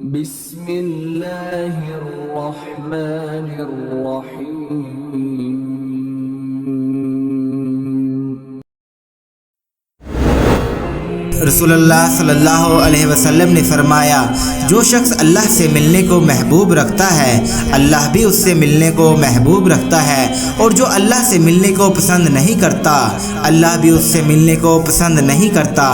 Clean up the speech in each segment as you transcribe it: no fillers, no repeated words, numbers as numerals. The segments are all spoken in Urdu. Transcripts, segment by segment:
بسم اللہ الرحمن الرحیم۔ رسول اللہ صلی اللہ علیہ وسلم نے فرمایا، جو شخص اللہ سے ملنے کو محبوب رکھتا ہے اللہ بھی اس سے ملنے کو محبوب رکھتا ہے، اور جو اللہ سے ملنے کو پسند نہیں کرتا اللہ بھی اس سے ملنے کو پسند نہیں کرتا۔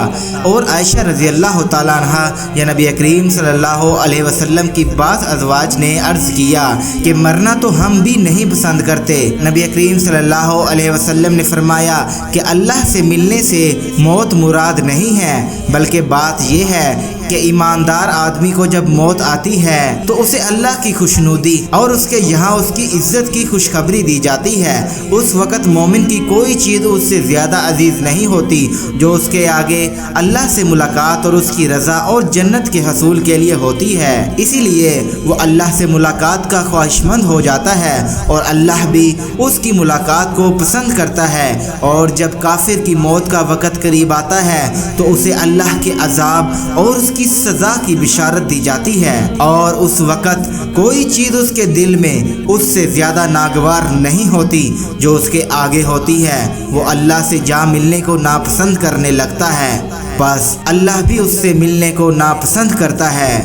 اور عائشہ رضی اللہ تعالیٰ عنہ یا نبی کریم صلی اللہ علیہ وسلم کی بعض ازواج نے عرض کیا کہ مرنا تو ہم بھی نہیں پسند کرتے۔ نبی کریم صلی اللہ علیہ وسلم نے فرمایا کہ اللہ سے ملنے سے موت مراد نہیں ہے، بلکہ بات یہ ہے کہ ایماندار آدمی کو جب موت آتی ہے تو اسے اللہ کی خوشنودی اور اس کے یہاں اس کی عزت کی خوشخبری دی جاتی ہے۔ اس وقت مومن کی کوئی چیز اس سے زیادہ عزیز نہیں ہوتی جو اس کے آگے اللہ سے ملاقات اور اس کی رضا اور جنت کے حصول کے لیے ہوتی ہے۔ اسی لیے وہ اللہ سے ملاقات کا خواہشمند ہو جاتا ہے اور اللہ بھی اس کی ملاقات کو پسند کرتا ہے۔ اور جب کافر کی موت کا وقت قریب آتا ہے تو اسے اللہ کے عذاب اور اس کی سزا کی بشارت دی جاتی ہے، اور اس وقت کوئی چیز اس کے دل میں اس سے زیادہ ناگوار نہیں ہوتی جو اس کے آگے ہوتی ہے۔ وہ اللہ سے جا ملنے کو ناپسند کرنے لگتا ہے، بس اللہ بھی اس سے ملنے کو ناپسند کرتا ہے۔